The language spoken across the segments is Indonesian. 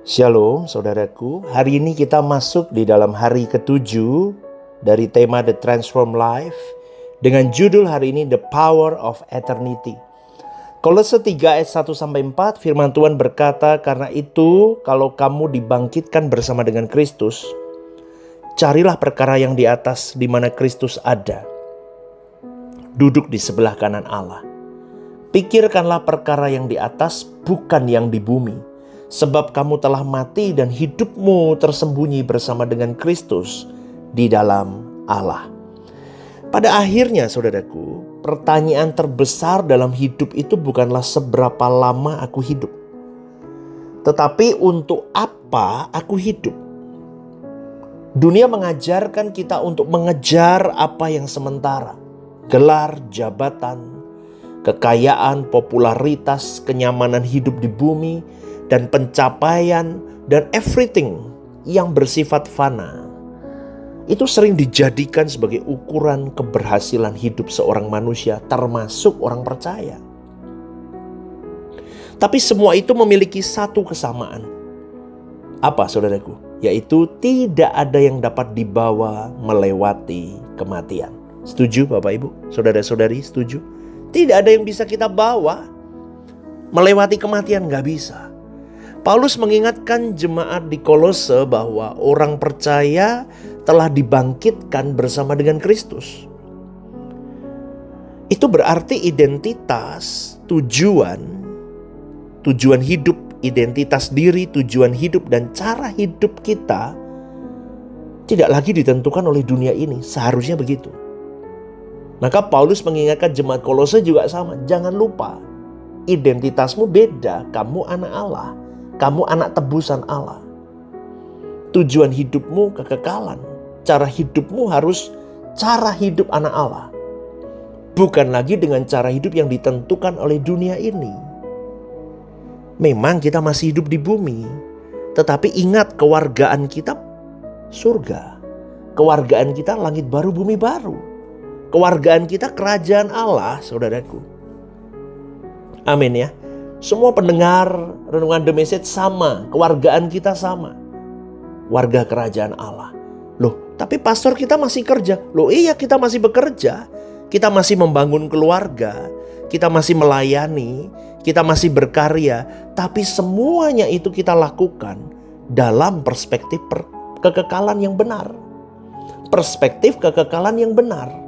Shalom saudaraku, hari ini kita masuk di dalam hari ke-7 dari tema The Transform Life dengan judul hari ini The Power of Eternity. Kolose 3 ayat 1-4 firman Tuhan berkata, karena itu kalau kamu dibangkitkan bersama dengan Kristus, carilah perkara yang di atas di mana Kristus ada, duduk di sebelah kanan Allah. Pikirkanlah perkara yang di atas, bukan yang di bumi. Sebab kamu telah mati dan hidupmu tersembunyi bersama dengan Kristus di dalam Allah. Pada akhirnya saudaraku, pertanyaan terbesar dalam hidup itu bukanlah seberapa lama aku hidup, tetapi untuk apa aku hidup. Dunia mengajarkan kita untuk mengejar apa yang sementara. Gelar, jabatan, kekayaan, popularitas, kenyamanan hidup di bumi, dan pencapaian, dan everything yang bersifat fana. Itu sering dijadikan sebagai ukuran keberhasilan hidup seorang manusia, termasuk orang percaya. Tapi semua itu memiliki satu kesamaan. Apa saudaraku? Yaitu tidak ada yang dapat dibawa melewati kematian. Setuju Bapak Ibu? Saudara-saudari setuju? Tidak ada yang bisa kita bawa melewati kematian, gak bisa. Paulus mengingatkan jemaat di Kolose bahwa orang percaya telah dibangkitkan bersama dengan Kristus. Itu berarti identitas, tujuan hidup, identitas diri, tujuan hidup, dan cara hidup kita tidak lagi ditentukan oleh dunia ini. Seharusnya begitu. Maka Paulus mengingatkan jemaat Kolose juga sama. Jangan lupa, identitasmu beda. Kamu anak Allah. Kamu anak tebusan Allah. Tujuan hidupmu kekekalan. Cara hidupmu harus cara hidup anak Allah. Bukan lagi dengan cara hidup yang ditentukan oleh dunia ini. Memang kita masih hidup di bumi, tetapi ingat kewargaan kita surga. Kewargaan kita langit baru bumi baru. Kewargaan kita kerajaan Allah, saudaraku. Amin ya. Semua pendengar Renungan The Message sama, kewargaan kita sama. Warga kerajaan Allah. Loh, tapi pastor kita masih kerja. Loh iya, kita masih bekerja. Kita masih membangun keluarga. Kita masih melayani. Kita masih berkarya. Tapi semuanya itu kita lakukan dalam perspektif kekekalan yang benar. Perspektif kekekalan yang benar.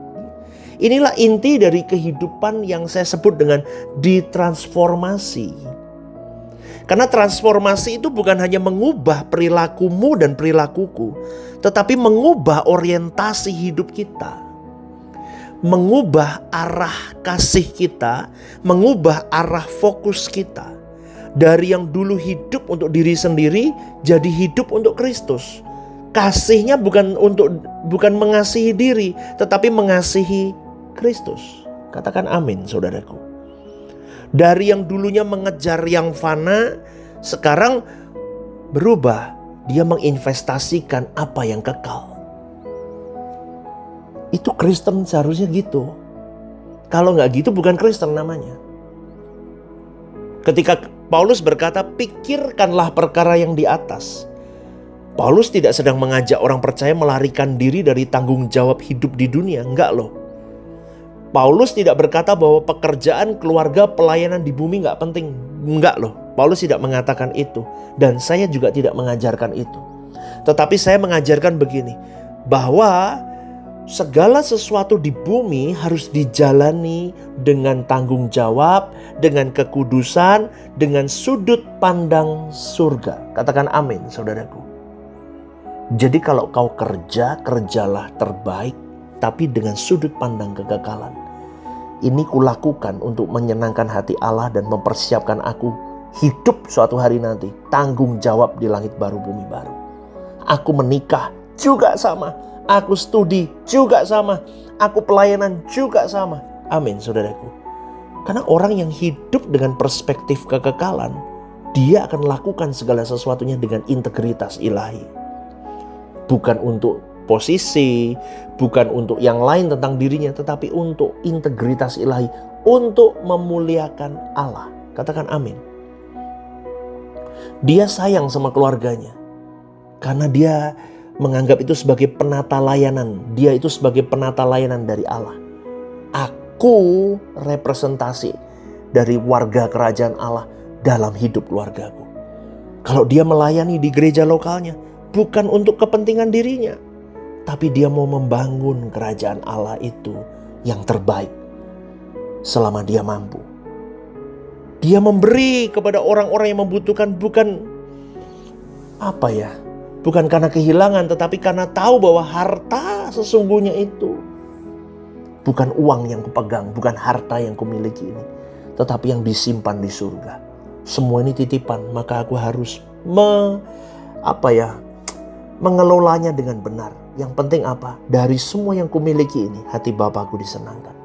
Inilah inti dari kehidupan yang saya sebut dengan ditransformasi. Karena transformasi itu bukan hanya mengubah perilakumu dan perilakuku, tetapi mengubah orientasi hidup kita. Mengubah arah kasih kita, mengubah arah fokus kita. Dari yang dulu hidup untuk diri sendiri, jadi hidup untuk Kristus. Kasihnya bukan mengasihi diri, tetapi mengasihi Kristus. Katakan amin saudaraku. Dari yang dulunya mengejar yang fana, sekarang berubah. Dia menginvestasikan apa yang kekal. Itu Kristen seharusnya gitu. Kalau gak gitu bukan Kristen namanya. Ketika Paulus berkata, pikirkanlah perkara yang di atas. Paulus tidak sedang mengajak orang percaya melarikan diri dari tanggung jawab hidup di dunia. Enggak loh. Paulus tidak berkata bahwa pekerjaan, keluarga, pelayanan di bumi gak penting. Enggak loh. Paulus tidak mengatakan itu. Dan saya juga tidak mengajarkan itu. Tetapi saya mengajarkan begini. Bahwa segala sesuatu di bumi harus dijalani dengan tanggung jawab, dengan kekudusan, dengan sudut pandang surga. Katakan amin saudaraku. Jadi kalau kau kerja, kerjalah terbaik, tapi dengan sudut pandang kekekalan. Ini kulakukan untuk menyenangkan hati Allah dan mempersiapkan aku hidup suatu hari nanti. Tanggung jawab di langit baru bumi baru. Aku menikah juga sama. Aku studi juga sama. Aku pelayanan juga sama. Amin saudaraku. Karena orang yang hidup dengan perspektif kekekalan, dia akan lakukan segala sesuatunya dengan integritas ilahi. Bukan untuk posisi, bukan untuk yang lain tentang dirinya, tetapi untuk integritas ilahi, untuk memuliakan Allah. Katakan amin. Dia sayang sama keluarganya karena dia menganggap itu sebagai penata layanan. Dia itu sebagai penata layanan dari Allah. Aku representasi dari warga kerajaan Allah dalam hidup keluargaku. Kalau dia melayani di gereja lokalnya, bukan untuk kepentingan dirinya, tapi dia mau membangun kerajaan Allah itu yang terbaik selama dia mampu. Dia memberi kepada orang-orang yang membutuhkan bukan bukan karena kehilangan, tetapi karena tahu bahwa harta sesungguhnya itu bukan uang yang kupegang, bukan harta yang kumiliki ini, tetapi yang disimpan di surga. Semua ini titipan, maka aku harus mengelolanya dengan benar. Yang penting apa? Dari semua yang kumiliki ini, hati Bapakku disenangkan.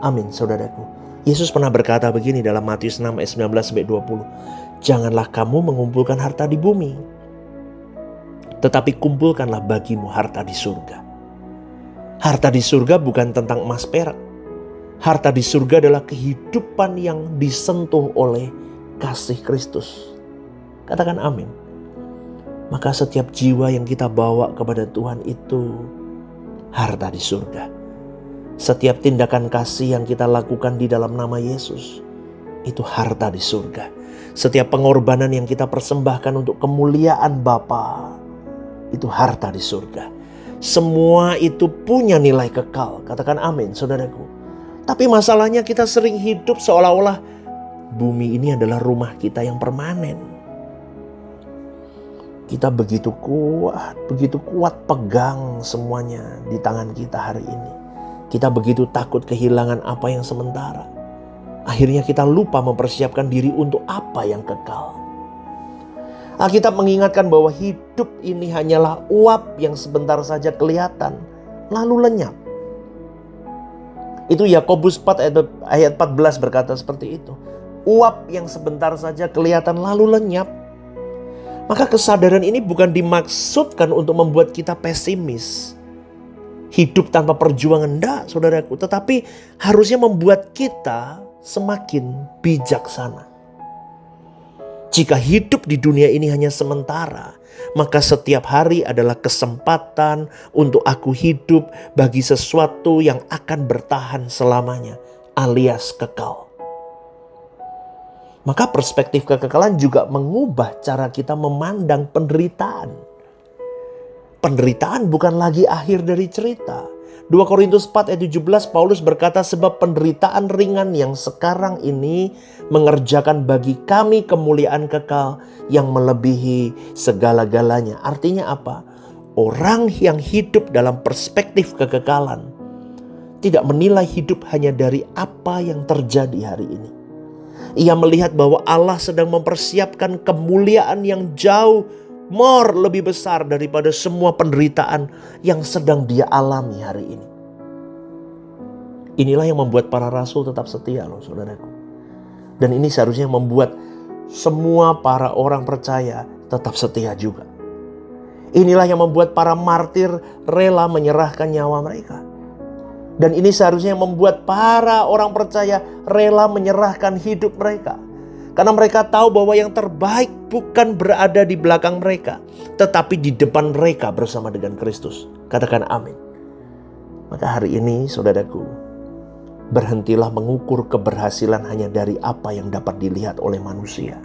Amin, saudaraku. Yesus pernah berkata begini dalam Matius 6 ayat 19-20. Janganlah kamu mengumpulkan harta di bumi, tetapi kumpulkanlah bagimu harta di surga. Harta di surga bukan tentang emas perak. Harta di surga adalah kehidupan yang disentuh oleh kasih Kristus. Katakan amin. Maka setiap jiwa yang kita bawa kepada Tuhan itu harta di surga. Setiap tindakan kasih yang kita lakukan di dalam nama Yesus itu harta di surga. Setiap pengorbanan yang kita persembahkan untuk kemuliaan Bapa itu harta di surga. Semua itu punya nilai kekal. Katakan amin, saudaraku. Tapi masalahnya kita sering hidup seolah-olah bumi ini adalah rumah kita yang permanen. Kita begitu kuat pegang semuanya di tangan kita hari ini. Kita begitu takut kehilangan apa yang sementara. Akhirnya kita lupa mempersiapkan diri untuk apa yang kekal. Alkitab mengingatkan bahwa hidup ini hanyalah uap yang sebentar saja kelihatan, lalu lenyap. Itu Yakobus 4 ayat 14 berkata seperti itu. Uap yang sebentar saja kelihatan lalu lenyap. Maka kesadaran ini bukan dimaksudkan untuk membuat kita pesimis. Hidup tanpa perjuangan, enggak saudaraku. Tetapi harusnya membuat kita semakin bijaksana. Jika hidup di dunia ini hanya sementara, maka setiap hari adalah kesempatan untuk aku hidup bagi sesuatu yang akan bertahan selamanya, alias kekal. Maka perspektif kekekalan juga mengubah cara kita memandang penderitaan. Penderitaan bukan lagi akhir dari cerita. 2 Korintus 4 ayat 17 Paulus berkata, sebab penderitaan ringan yang sekarang ini mengerjakan bagi kami kemuliaan kekal yang melebihi segala-galanya. Artinya apa? Orang yang hidup dalam perspektif kekekalan tidak menilai hidup hanya dari apa yang terjadi hari ini. Ia melihat bahwa Allah sedang mempersiapkan kemuliaan yang jauh lebih besar daripada semua penderitaan yang sedang dia alami hari ini. Inilah yang membuat para rasul tetap setia loh saudaraku. Dan ini seharusnya membuat semua para orang percaya tetap setia juga. Inilah yang membuat para martir rela menyerahkan nyawa mereka. Dan ini seharusnya membuat para orang percaya rela menyerahkan hidup mereka. Karena mereka tahu bahwa yang terbaik bukan berada di belakang mereka, tetapi di depan mereka bersama dengan Kristus. Katakan amin. Maka hari ini saudaraku, berhentilah mengukur keberhasilan hanya dari apa yang dapat dilihat oleh manusia.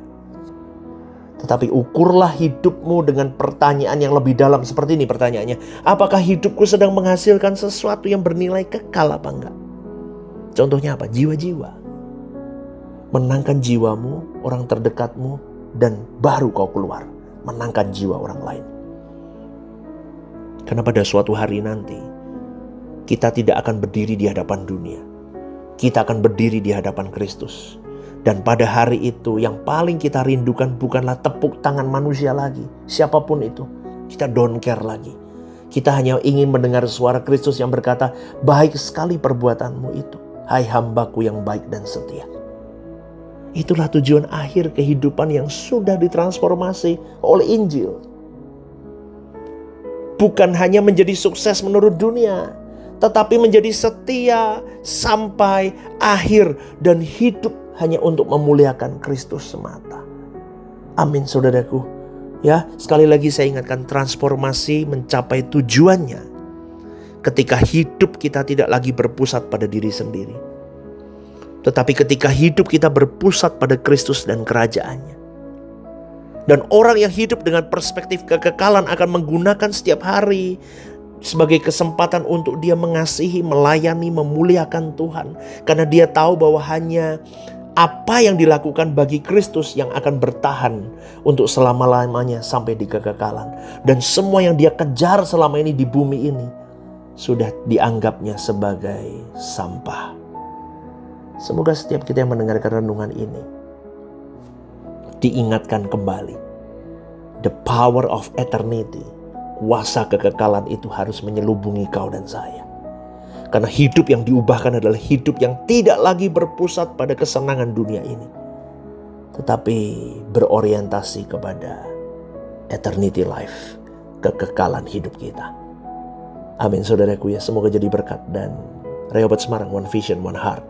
Tetapi ukurlah hidupmu dengan pertanyaan yang lebih dalam. Seperti ini pertanyaannya, apakah hidupku sedang menghasilkan sesuatu yang bernilai kekal apa enggak? Contohnya apa? Jiwa-jiwa. Menangkan jiwamu, orang terdekatmu, dan baru kau keluar menangkan jiwa orang lain. Karena pada suatu hari nanti kita tidak akan berdiri di hadapan dunia. Kita akan berdiri di hadapan Kristus. Dan pada hari itu yang paling kita rindukan bukanlah tepuk tangan manusia lagi. Siapapun itu, kita don't care lagi. Kita hanya ingin mendengar suara Kristus yang berkata, baik sekali perbuatanmu itu, hai hambaku yang baik dan setia. Itulah tujuan akhir kehidupan yang sudah ditransformasi oleh Injil. Bukan hanya menjadi sukses menurut dunia, tetapi menjadi setia sampai akhir dan hidup hanya untuk memuliakan Kristus semata. Amin saudaraku. Ya, sekali lagi saya ingatkan, transformasi mencapai tujuannya ketika hidup kita tidak lagi berpusat pada diri sendiri, tetapi ketika hidup kita berpusat pada Kristus dan kerajaannya. Dan orang yang hidup dengan perspektif kekekalan akan menggunakan setiap hari sebagai kesempatan untuk dia mengasihi, melayani, memuliakan Tuhan. Karena dia tahu bahwa hanya apa yang dilakukan bagi Kristus yang akan bertahan untuk selama-lamanya sampai di kekekalan. Dan semua yang dia kejar selama ini di bumi ini sudah dianggapnya sebagai sampah. Semoga setiap kita yang mendengarkan renungan ini diingatkan kembali. The power of eternity. Kuasa kekekalan itu harus menyelubungi kau dan saya. Karena hidup yang diubahkan adalah hidup yang tidak lagi berpusat pada kesenangan dunia ini, tetapi berorientasi kepada eternity life, kekekalan hidup kita. Amin saudaraku ya, semoga jadi berkat. Dan Rehoboth Semarang, One Vision, One Heart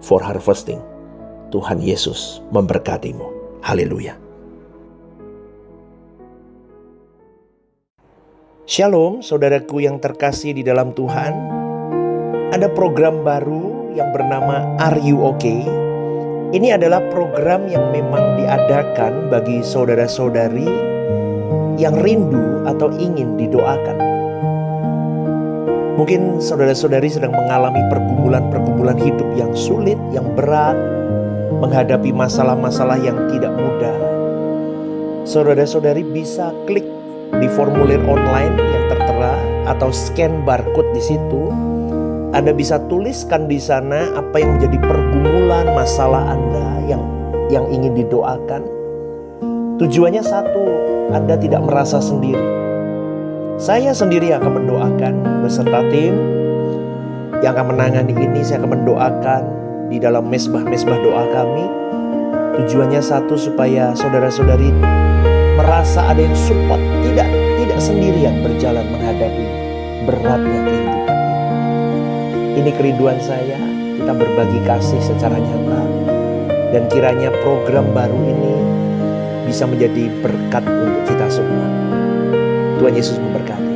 for Harvesting. Tuhan Yesus memberkatimu. Haleluya. Shalom saudaraku yang terkasih di dalam Tuhan. Ada program baru yang bernama Are You Okay? Ini adalah program yang memang diadakan bagi saudara-saudari yang rindu atau ingin didoakan. Mungkin saudara-saudari sedang mengalami pergumulan-pergumulan hidup yang sulit, yang berat, menghadapi masalah-masalah yang tidak mudah. Saudara-saudari bisa klik di formulir online yang tertera atau scan barcode di situ. Anda bisa tuliskan di sana apa yang menjadi pergumulan masalah Anda yang ingin didoakan. Tujuannya satu, Anda tidak merasa sendiri. Saya sendiri akan mendoakan beserta tim yang akan menangani ini. Saya akan mendoakan di dalam mesbah-mesbah doa kami. Tujuannya satu, supaya saudara-saudari merasa ada yang support, tidak sendirian berjalan menghadapi beratnya kehidupan. Ini kerinduan saya, kita berbagi kasih secara nyata. Dan kiranya program baru ini bisa menjadi berkat untuk kita semua. Tuhan Yesus memberkati.